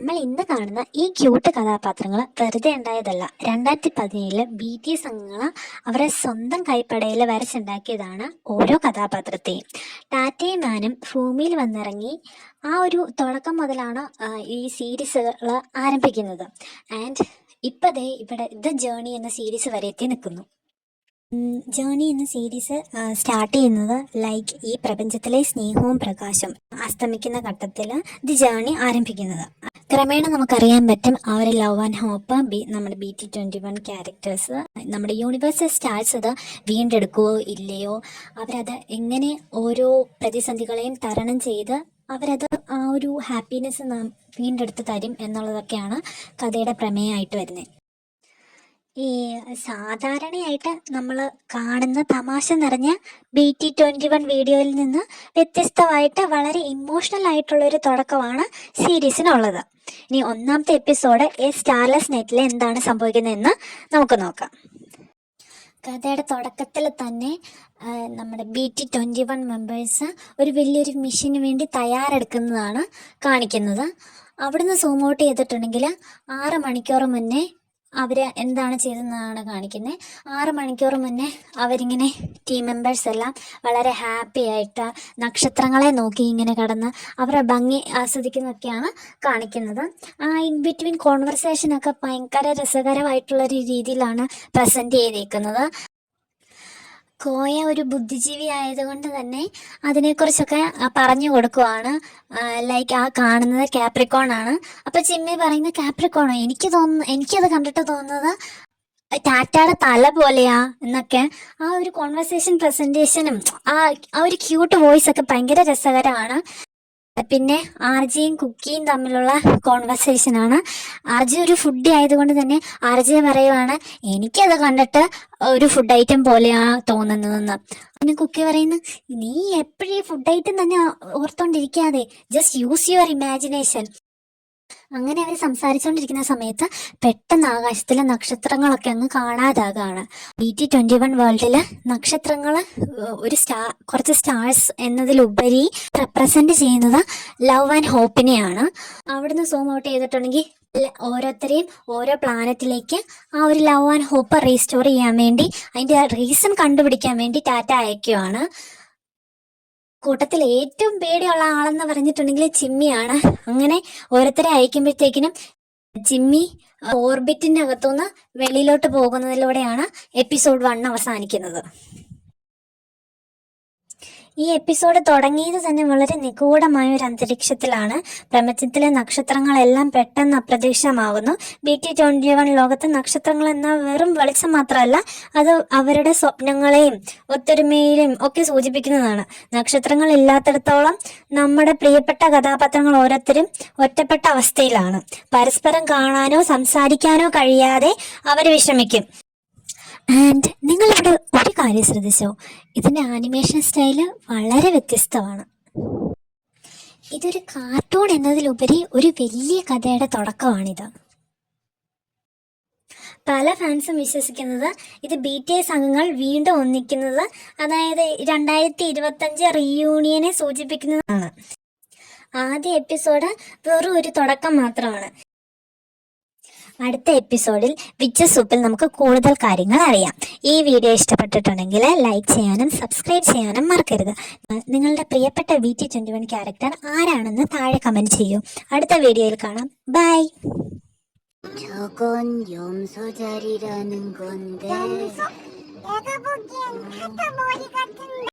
നമ്മൾ ഇന്ന് കാണുന്ന ഈ ക്യൂട്ട് കഥാപാത്രങ്ങൾ വെറുതെ ഉണ്ടായതല്ല. 2017 BTS അംഗങ്ങൾ അവരെ സ്വന്തം കൈപ്പടയിൽ വരച്ചുണ്ടാക്കിയതാണ് ഓരോ കഥാപാത്രത്തെയും. ടാറ്റയും മാനും ഭൂമിയിൽ വന്നിറങ്ങി ആ ഒരു തുടക്കം മുതലാണ് ഈ സീരീസുകൾ ആരംഭിക്കുന്നത്. ആൻഡ് ഇപ്പതേ ഇവിടെ ദ ജേണി എന്ന സീരീസ് വരെ എത്തി നിൽക്കുന്നു. ജേണി എന്ന സീരീസ് സ്റ്റാർട്ട് ചെയ്യുന്നത് ഈ പ്രപഞ്ചത്തിലെ സ്നേഹവും പ്രകാശം അസ്തമിക്കുന്ന ഘട്ടത്തിൽ ദി ജേണി ആരംഭിക്കുന്നത്. ക്രമേണ നമുക്കറിയാൻ പറ്റും ആ ഒരു ലവ് ആൻഡ് ഹോപ്പ് നമ്മുടെ BT21 ക്യാരക്ടേഴ്സ് നമ്മുടെ യൂണിവേഴ്സൽ സ്റ്റാർസ് അത് വീണ്ടെടുക്കുകയോ ഇല്ലയോ, അവരത് എങ്ങനെ ഓരോ പ്രതിസന്ധികളെയും തരണം ചെയ്ത് അവരത് ആ ഒരു ഹാപ്പിനെസ് വീണ്ടെടുത്ത് തരും എന്നുള്ളതൊക്കെയാണ് കഥയുടെ പ്രമേയമായിട്ട് വരുന്നത്. ഈ സാധാരണയായിട്ട് നമ്മൾ കാണുന്ന തമാശ നിറഞ്ഞ BT21 വീഡിയോയിൽ നിന്ന് വ്യത്യസ്തമായിട്ട് വളരെ ഇമോഷണൽ ആയിട്ടുള്ളൊരു തുടക്കമാണ് സീരീസിനുള്ളത്. ഇനി ഒന്നാമത്തെ എപ്പിസോഡ് സ്റ്റാർലെസ് നൈറ്റിൽ എന്താണ് സംഭവിക്കുന്നതെന്ന് നമുക്ക് നോക്കാം. കഥയുടെ തുടക്കത്തിൽ തന്നെ നമ്മുടെ BT21 മെമ്പേഴ്സ് ഒരു വലിയൊരു മിഷന് വേണ്ടി തയ്യാറെടുക്കുന്നതാണ് കാണിക്കുന്നത്. അവിടുന്ന് സൂം ഔട്ട് ചെയ്തിട്ടുണ്ടെങ്കിൽ 6 മണിക്കൂർ മുന്നേ അവർ എന്താണ് ചെയ്തതെന്നാണ് കാണിക്കുന്നത്. 6 മണിക്കൂർ മുന്നേ അവരിങ്ങനെ ടീം മെമ്പേഴ്സ് എല്ലാം വളരെ ഹാപ്പി ആയിട്ട് നക്ഷത്രങ്ങളെ നോക്കി ഇങ്ങനെ കടന്ന് അവരുടെ ഭംഗി ആസ്വദിക്കുന്നതൊക്കെയാണ് കാണിക്കുന്നത്. ഇൻ ബിറ്റ്വീൻ കോൺവെർസേഷനൊക്കെ ഭയങ്കര രസകരമായിട്ടുള്ളൊരു രീതിയിലാണ് പ്രസൻറ്റ് ചെയ്തേക്കുന്നത്. കോയ ഒരു ബുദ്ധിജീവി ആയതുകൊണ്ട് തന്നെ അതിനെക്കുറിച്ചൊക്കെ പറഞ്ഞു കൊടുക്കുവാണ്. ആ കാണുന്നത് കാപ്രിക്കോൺ ആണ്. അപ്പോൾ ചിമ്മി പറയുന്നത് കാപ്രിക്കോണോ, എനിക്കത് കണ്ടിട്ട് തോന്നുന്നത് ടാറ്റയുടെ തല പോലെയാ എന്നൊക്കെ. ആ ഒരു കോൺവെർസേഷൻ പ്രസന്റേഷനും ആ ഒരു ക്യൂട്ട് വോയിസ് ഒക്കെ ഭയങ്കര രസകരമാണ്. പിന്നെ ആർജയും കുക്കിയും തമ്മിലുള്ള കോൺവെർസേഷനാണ്. ആർജി ഒരു ഫുഡി ആയതുകൊണ്ട് തന്നെ ആർജയെ പറയുവാണ് എനിക്കത് കണ്ടിട്ട് ഒരു ഫുഡ് ഐറ്റം പോലെയാ തോന്നുന്നതെന്ന്. പിന്നെ കുക്കി പറയുന്നു നീ എപ്പോഴും ഫുഡ് ഐറ്റം തന്നെ ഓർത്തോണ്ടിരിക്കാതെ ജസ്റ്റ് യൂസ് യുവർ ഇമാജിനേഷൻ. അങ്ങനെ അവർ സംസാരിച്ചുകൊണ്ടിരിക്കുന്ന സമയത്ത് പെട്ടെന്ന് ആകാശത്തിലെ നക്ഷത്രങ്ങളൊക്കെ അങ്ങ് കാണാതാകാണ്. BT21 വേൾഡില് നക്ഷത്രങ്ങൾ കുറച്ച് സ്റ്റാർസ് എന്നതിലുപരി റെപ്രസെന്റ് ചെയ്യുന്നത് ലവ് ആൻഡ് ഹോപ്പിനെയാണ്. അവിടുന്ന് സൂം ഔട്ട് ചെയ്തിട്ടുണ്ടെങ്കിൽ ഓരോരുത്തരെയും ഓരോ പ്ലാനറ്റിലേക്ക് ആ ഒരു ലവ് ആൻഡ് ഹോപ്പ് റീസ്റ്റോർ ചെയ്യാൻ വേണ്ടി അതിന്റെ റീസൺ കണ്ടുപിടിക്കാൻ വേണ്ടി ടാറ്റ അയക്കുകയാണ്. കൂട്ടത്തിൽ ഏറ്റവും പേടിയുള്ള ആളെന്ന് പറഞ്ഞിട്ടുണ്ടെങ്കിൽ ചിമ്മിയാണ്. അങ്ങനെ ഓരോരുത്തരെ അയക്കുമ്പോഴത്തേക്കിനും ചിമ്മി ഓർബിറ്റിന്റെ അകത്തുനിന്ന് വെളിയിലോട്ട് പോകുന്നതിലൂടെയാണ് എപ്പിസോഡ് 1 അവസാനിക്കുന്നത്. ഈ എപ്പിസോഡ് തുടങ്ങിയത് തന്നെ വളരെ നിഗൂഢമായ ഒരു അന്തരീക്ഷത്തിലാണ്. പ്രപഞ്ചത്തിലെ നക്ഷത്രങ്ങളെല്ലാം പെട്ടെന്ന് അപ്രത്യക്ഷമാകുന്നു. BT21 ലോകത്ത് നക്ഷത്രങ്ങൾ എന്ന വെറും വെളിച്ചം മാത്രമല്ല, അത് അവരുടെ സ്വപ്നങ്ങളെയും ഒത്തൊരുമയിലും ഒക്കെ സൂചിപ്പിക്കുന്നതാണ്. നക്ഷത്രങ്ങൾ ഇല്ലാത്തിടത്തോളം നമ്മുടെ പ്രിയപ്പെട്ട കഥാപാത്രങ്ങൾ ഓരോരുത്തരും ഒറ്റപ്പെട്ട അവസ്ഥയിലാണ്. പരസ്പരം കാണാനോ സംസാരിക്കാനോ കഴിയാതെ അവർ വിഷമിക്കും. ആൻഡ് നിങ്ങളിവിടെ ഒരു കാര്യം ശ്രദ്ധിച്ചോ, ഇതിൻ്റെ ആനിമേഷൻ സ്റ്റൈല് വളരെ വ്യത്യസ്തമാണ്. ഇതൊരു കാർട്ടൂൺ എന്നതിലുപരി ഒരു വലിയ കഥയുടെ തുടക്കമാണിത്. പല ഫാൻസും വിശ്വസിക്കുന്നത് ഇത് BTS അംഗങ്ങൾ വീണ്ടും ഒന്നിക്കുന്നത്, അതായത് 2025 റീയൂണിയനെ സൂചിപ്പിക്കുന്നതാണ്. ആദ്യ എപ്പിസോഡ് വെറും ഒരു തുടക്കം മാത്രമാണ്. അടുത്ത എപ്പിസോഡിൽ വിച്ച് സൂപ്പിൽ നമുക്ക് കൂടുതൽ കാര്യങ്ങൾ അറിയാം. ഈ വീഡിയോ ഇഷ്ടപ്പെട്ടിട്ടുണ്ടെങ്കിൽ ലൈക്ക് ചെയ്യാനും സബ്സ്ക്രൈബ് ചെയ്യാനും മറക്കരുത്. നിങ്ങളുടെ പ്രിയപ്പെട്ട BT21 ക്യാരക്ടർ ആരാണെന്ന് താഴെ കമന്റ് ചെയ്യൂ. അടുത്ത വീഡിയോയിൽ കാണാം. ബൈ. 저건 염소 자리라는 건데. 염소? 내가 보기엔 하트 머리 같은데.